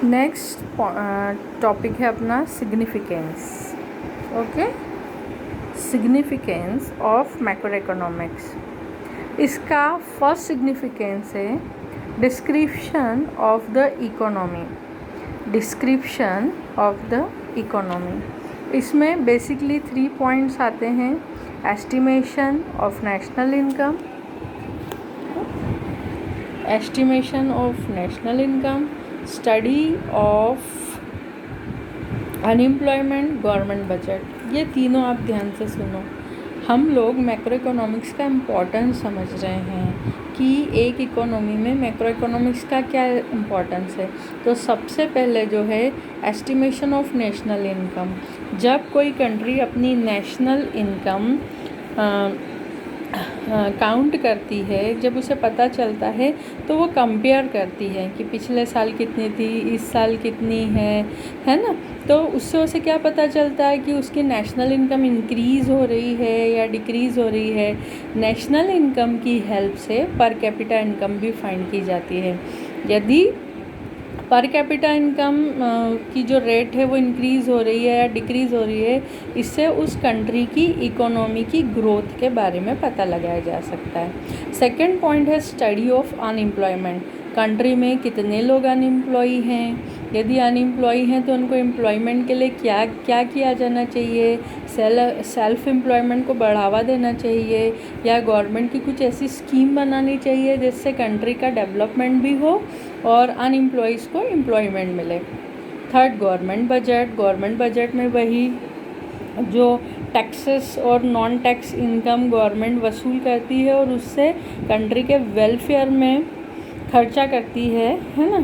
Next topic है अपना significance. Okay, significance of macro economics. इसका फर्स्ट सिग्निफिकेंस है description of the economy. Description of the economy, इसमें basically 3 points आते हैं। Estimation of national income, estimation of national income, study of unemployment, government budget. ये तीनों आप ध्यान से सुनो। हम लोग मैक्रो इकोनॉमिक्स का इम्पोर्टेंस समझ रहे हैं कि एक इकोनॉमी में मैक्रो इकोनॉमिक्स का क्या इम्पोर्टेंस है। तो सबसे पहले जो है एस्टिमेशन ऑफ नेशनल इनकम। जब कोई कंट्री अपनी नेशनल इनकम काउंट करती है, जब उसे पता चलता है तो वो कंपेयर करती है कि पिछले साल कितनी थी, इस साल कितनी है ना। तो उससे उसे क्या पता चलता है कि उसकी नेशनल इनकम इंक्रीज़ हो रही है या डिक्रीज़ हो रही है। नेशनल इनकम की हेल्प से पर कैपिटा इनकम भी फाइंड की जाती है। यदि पर कैपिटा इनकम की जो रेट है वो इंक्रीज़ हो रही है या डिक्रीज़ हो रही है, इससे उस कंट्री की इकोनॉमी की ग्रोथ के बारे में पता लगाया जा सकता है। सेकंड पॉइंट है स्टडी ऑफ अनएम्प्लॉयमेंट। कंट्री में कितने लोग अनएम्प्लॉय हैं, यदि अनएम्प्लॉय हैं तो उनको एम्प्लॉयमेंट के लिए क्या क्या किया जाना चाहिए। सेल्फ एम्प्लॉयमेंट को बढ़ावा देना चाहिए या गवर्नमेंट की कुछ ऐसी स्कीम बनानी चाहिए जिससे कंट्री का डेवलपमेंट भी हो और अनएम्प्लॉयज़ को एम्प्लॉयमेंट मिले। Third, government budget. Government budget में वही जो टैक्सेस और नॉन टैक्स इनकम गवर्नमेंट वसूल करती है और उससे कंट्री के वेलफेयर में खर्चा करती है ना,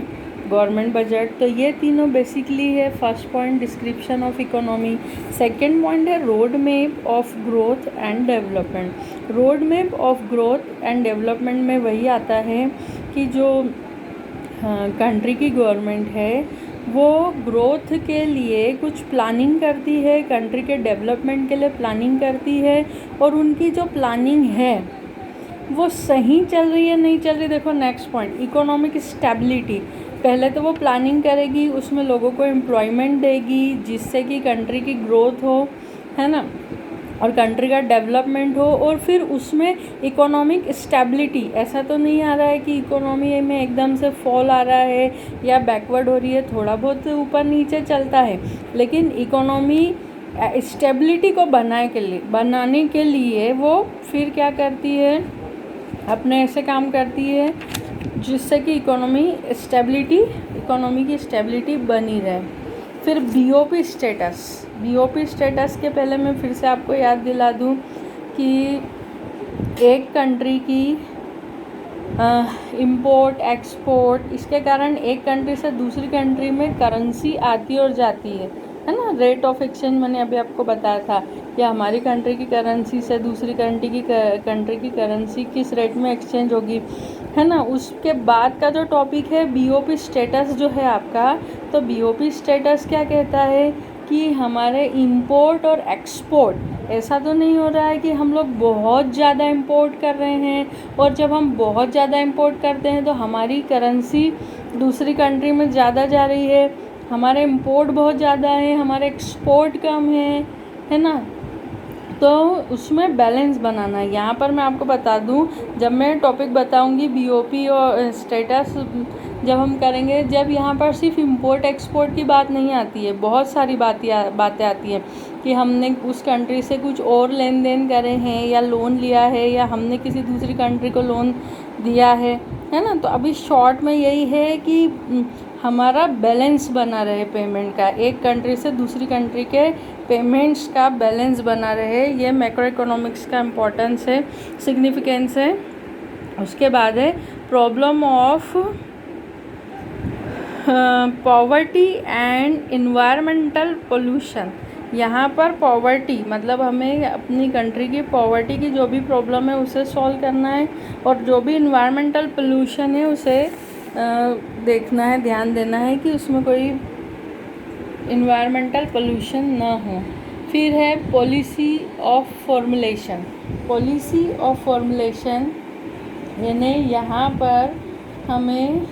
गवर्नमेंट बजट। तो ये तीनों बेसिकली है। First point description of economy. Second point है road map of growth and development. Road map of growth and development में वही आता है कि जो कंट्री की गवर्नमेंट है वो ग्रोथ के लिए कुछ प्लानिंग करती है, कंट्री के डेवलपमेंट के लिए प्लानिंग करती है और उनकी जो प्लानिंग है वो सही चल रही है नहीं चल रही। देखो नेक्स्ट पॉइंट, इकोनॉमिक स्टेबिलिटी। पहले तो वो प्लानिंग करेगी, उसमें लोगों को एम्प्लॉयमेंट देगी जिससे कि कंट्री की ग्रोथ हो, है ना, और कंट्री का डेवलपमेंट हो। और फिर उसमें इकोनॉमिक स्टेबिलिटी, ऐसा तो नहीं आ रहा है कि इकोनॉमी में एकदम से फॉल आ रहा है या बैकवर्ड हो रही है, थोड़ा बहुत ऊपर नीचे चलता है, लेकिन इकोनॉमी स्टेबिलिटी को बनाने के लिए वो फिर क्या करती है, अपने ऐसे काम करती है जिससे कि इकोनॉमी की स्टेबिलिटी बनी रहे। फिर बीओपी स्टेटस के पहले मैं फिर से आपको याद दिला दूं कि एक कंट्री की इंपोर्ट एक्सपोर्ट, इसके कारण एक कंट्री से दूसरी कंट्री में करेंसी आती और जाती है ना। रेट ऑफ एक्सचेंज मैंने अभी आपको बताया था कि हमारी कंट्री की करेंसी से दूसरी कंट्री की करेंसी किस रेट में एक्सचेंज होगी, है ना। उसके बाद का जो टॉपिक है बीओपी स्टेटस जो है आपका, तो बीओपी स्टेटस क्या कहता है कि हमारे इंपोर्ट और एक्सपोर्ट, ऐसा तो नहीं हो रहा है कि हम लोग बहुत ज़्यादा इंपोर्ट कर रहे हैं और जब हम बहुत ज़्यादा इंपोर्ट करते हैं तो हमारी करेंसी दूसरी कंट्री में ज़्यादा जा रही है, हमारे इंपोर्ट बहुत ज़्यादा है, हमारे एक्सपोर्ट कम है ना। तो उसमें बैलेंस बनाना है। यहाँ पर मैं आपको बता दूँ, जब मैं टॉपिक बताऊँगी बीओपी और स्टेटस जब हम करेंगे, जब यहाँ पर सिर्फ इंपोर्ट एक्सपोर्ट की बात नहीं आती है, बहुत सारी बातें आती हैं कि हमने उस कंट्री से कुछ और लेन देन करे हैं या लोन लिया है या हमने किसी दूसरी कंट्री को लोन दिया है ना। तो अभी शॉर्ट में यही है कि हमारा बैलेंस बना रहे पेमेंट का, एक कंट्री से दूसरी कंट्री के पेमेंट्स का बैलेंस बना रहे। ये मैक्रो इकोनॉमिक्स का इम्पोर्टेंस है, सिग्निफिकेंस है। उसके बाद है problem of poverty and environmental pollution. यहाँ पर पॉवर्टी मतलब हमें अपनी कंट्री की पॉवर्टी की जो भी प्रॉब्लम है उसे सॉल्व करना है और जो भी इन्वायरमेंटल पोल्यूशन है उसे देखना है, ध्यान देना है कि उसमें कोई इन्वायरमेंटल पोल्यूशन ना हो। फिर है policy of formulation. Policy of formulation यानी यहाँ पर हमें